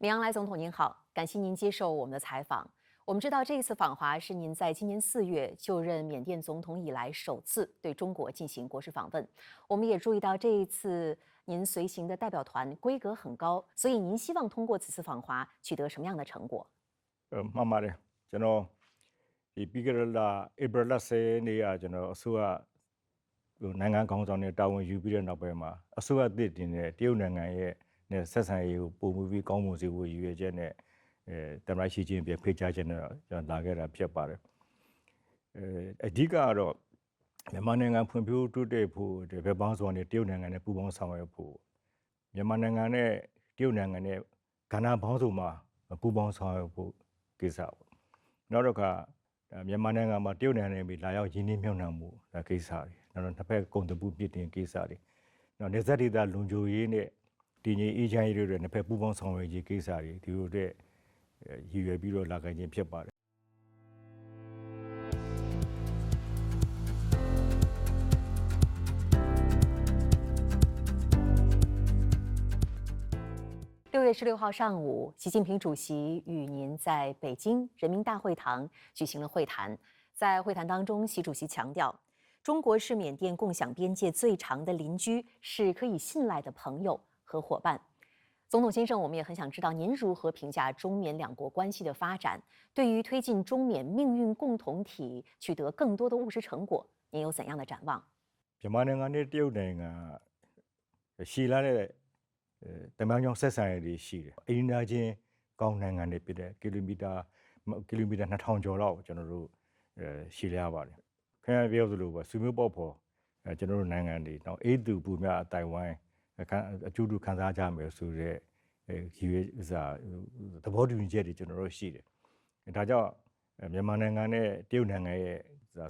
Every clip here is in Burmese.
米昂莱总统您好，感谢您接受我们的采访。我们知道这一次访华是您在今年4月就任缅甸总统以来首次对中国进行国事访问。我们也注意到这一次您随行的代表团规格很高，所以您希望通过此次访华取得什么样的成果？မှန်ပါတယ်ကျွန်တော်ဒီပြီးခဲ့တဲ့လဧပြီလ10နေ့ကကျွန်တော်အစိုးရနိုင်ငံခေါင်းဆောင်တွေတာဝန်ယူပြီးတဲ့နောက်ပိုင်းမှာအစိုးရသစ်တင်တဲ့တရုတ်နိုင်ငံရဲ့နဲ့ဆက်ဆံရေးကိုပုံမှုပြီးကောင်းမွန်စေဖို့ရည်ရွယ်ချက်နဲ့တမန်ရှိချင်းပြဖိတ်ကြားခြင်းနဲ့ကျွန်တော်လာခဲ့တာဖြစ်ပါတယ်အဓိကကတော့မြန်မာနိုင်ငံဖွံ့ဖြိုးတိုးတက်ဖို့ဒီဘက်ပေါင်းစုံနဲ့တရုတ်နိုင်ငံနဲ့ပူးပေါင်းဆောင်ရွက်ဖို့မြန်မာနိုင်ငံနဲ့တရုတ်နိုင်ငံနဲ့ကဏ္ဍပေါင်းစုံမှာပူးပေါင်းဆောင်ရွက်ဖို့ကိစ္စပေါ့နောက်တော့ကမြန်မာနိုင်ငံမှာတရုတ်နိုင်ငံနဲ့လာရောက်ရင်းနှီးမြှုပ်နှံမှုကိစ္စတွေနောက်တော့တစ်ဖက်ကုန်သွယ်မှုပြည့်တင်ကိစ္စတွေနောက်နေဆက်ဒေသလုံခြုံရေးနဲ့တည်ငြိမ်အေးချမ်းရေးတွေနဲ့နှစ်ဖက်ပူးပေါင်းဆောင်ရွက်ရေးကိစ္စတွေဒီလိုတဲ့ရည်ရွယ်ပြီးတော့လာခိုင်းခြင်းဖြစ်ပါတယ်6月16号上午，习近平主席与您在北京人民大会堂举行了会谈。在会谈当中，习主席强调，中国是缅甸共享边界最长的邻居，是可以信赖的朋友和伙伴。总统先生，我们也很想知道您如何评价中缅两国关系的发展，对于推进中缅命运共同体取得更多的务实成果，您有怎样的展望？မြန်မာနိုင်ငံနဲ့တရုတ်နိုင်ငံရှည်လာတဲ့တမန်ကြောင့်ဆက်ဆံရည်ရှိတယ်။အိန္ဒိယချင်းကောင်းနိုင်ငံတွေဖြစ်တဲ့ကီလိုမီတာ2000ကျော်လောက်ကျွန်တော်တို့ရှည်ရပါတယ်။ခင်ဗျားပြောသလိုပဲဆွေမျိုးပေါက်ဖော်ကျွန်တော်တို့နိုင်ငံတွေနောက်အေးတူပူမြအတိုင်ဝိုင်းအကျိုးတူခံစားကြမယ်ဆိုတဲ့ရည်ရွယ်သဘောတူညီချက်တွေကျွန်တော်တို့ရှိတယ်။ဒါကြောင့်မြန်မာနိုင်ငံနဲ့တရုတ်နိုင်ငံရဲ့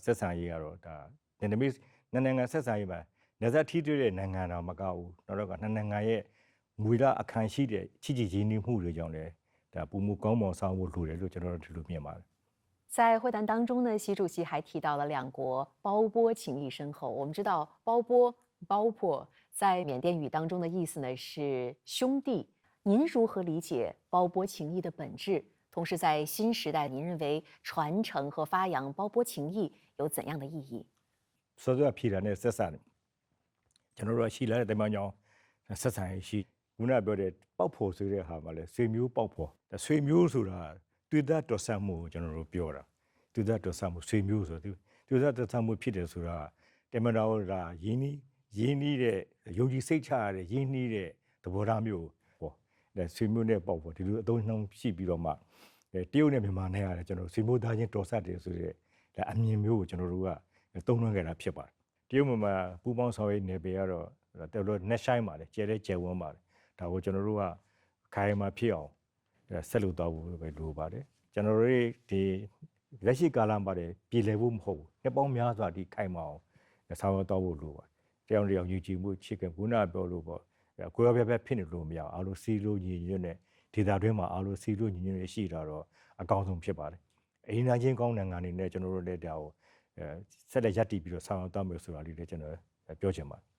ဆက်ဆံရေးကတော့ဒါနိုင်ငံဆက်ဆံရေးမှာနေဆက်ထိတွေ့တဲ့နိုင်ငံတော်မကဘူး။နောက်တော့ကနိုင်ငံရဲ့မူလအခမ်းရှိတဲ့ချစ်ကြည်ရင်းနှီးမှုတွေကြောင့်လည်းဒါပုံမှုကောင်းမွန်ဆောင်ဖို့လိုတယ်လို့ကျွန်တော်တို့ဒီလိုမြင်ပါတယ်။在会谈当中呢，习主席还提到了两国胞波情谊深厚。我们知道胞波在缅甸语当中的意思呢是兄弟。您如何理解胞波情谊的本质？同时，在新时代，您认为传承和发扬胞波情谊有怎样的意义？所以批人的ဆက်ဆံကျွန်တော်တို့ရှိလာတဲ့တမန်ကြောင့်ဆက်ဆံရှိခုနပြောတဲ့ပေါက်ဖို့ဆိုတဲ့ဟာမှာလဲဆွေမျိုးပေါက်ဖို့ဆွေမျိုးဆိုတာတွေ့တဲ့တော်ဆမှုကိုကျွန်တော်တို့ပြောတာတွေ့တဲ့တော်ဆမှုဆွေမျိုးဆိုတွေ့တဲ့တော်ဆမှုဖြစ်တယ်ဆိုတာတမန်တော်ကရင်းနှီးတဲ့ယုံကြည်စိတ်ချရတဲ့ရင်းနှီးတဲ့သဘောထားမျိုးပေါ့ဒါဆွေမျိုးနဲ့ပေါက်ဖို့ဒီလိုအသုံးနှုန်းရှိပြီးတော့မှတရုတ်နဲ့မြန်မာနဲ့ရတယ်ကျွန်တော်ဆွေမျိုးသားချင်းတော်ဆက်တယ်ဆိုတဲ့ဒါအမြင်မျိုးကိုကျွန်တော်တို့ကသုံးနှုန်းခဲ့တာဖြစ်ပါတယ်တရုတ်မှာပူပေါင်းဆောင်ရွက်နေပေကတော့တော်တော်နဲ့ဆိုင်ပါတယ်ကျဲတဲ့ကျဲဝန်းပါတယ်ဒါကိုကျွန်တော်တို့ကခိုင်မာဖြစ်အောင်ဆက်လုပ်တော့ဖို့ပဲလိုပါတယ်ကျွန်တော်တို့ဒီလက်ရှိကာလမှာပြည်လည်ဖို့မဟုတ်ဘူးနှစ်ပေါင်းများစွာဒီခိုင်မာအောင်ဆောင်ရွက်တော့ဖို့လိုပါတယ်တရားယူကြည်မှုချစ်ခင်ခုနပြောလို့ပေါ့ကိုယ်ရပြဖြစ်နေလို့မရအောင်အားလုံးစီလို့ညီညွတ်နဲ့ဒေသတွင်းမှာအားလုံးစီလို့ညီညွတ်ရှိတာတော့အကောင်းဆုံးဖြစ်ပါတယ်အိန္ဒိယချင်းကောင်းနိုင်ငံတွေနဲ့ကျွန်တော်တို့လည်းဒါကိုဆက်လက်ရပ်တည်ပြီးတော့ဆောင်ရွက်တော့မယ်ဆိုတာလေးလည်းကျွန်တော်ပြောချင်ပါတယ်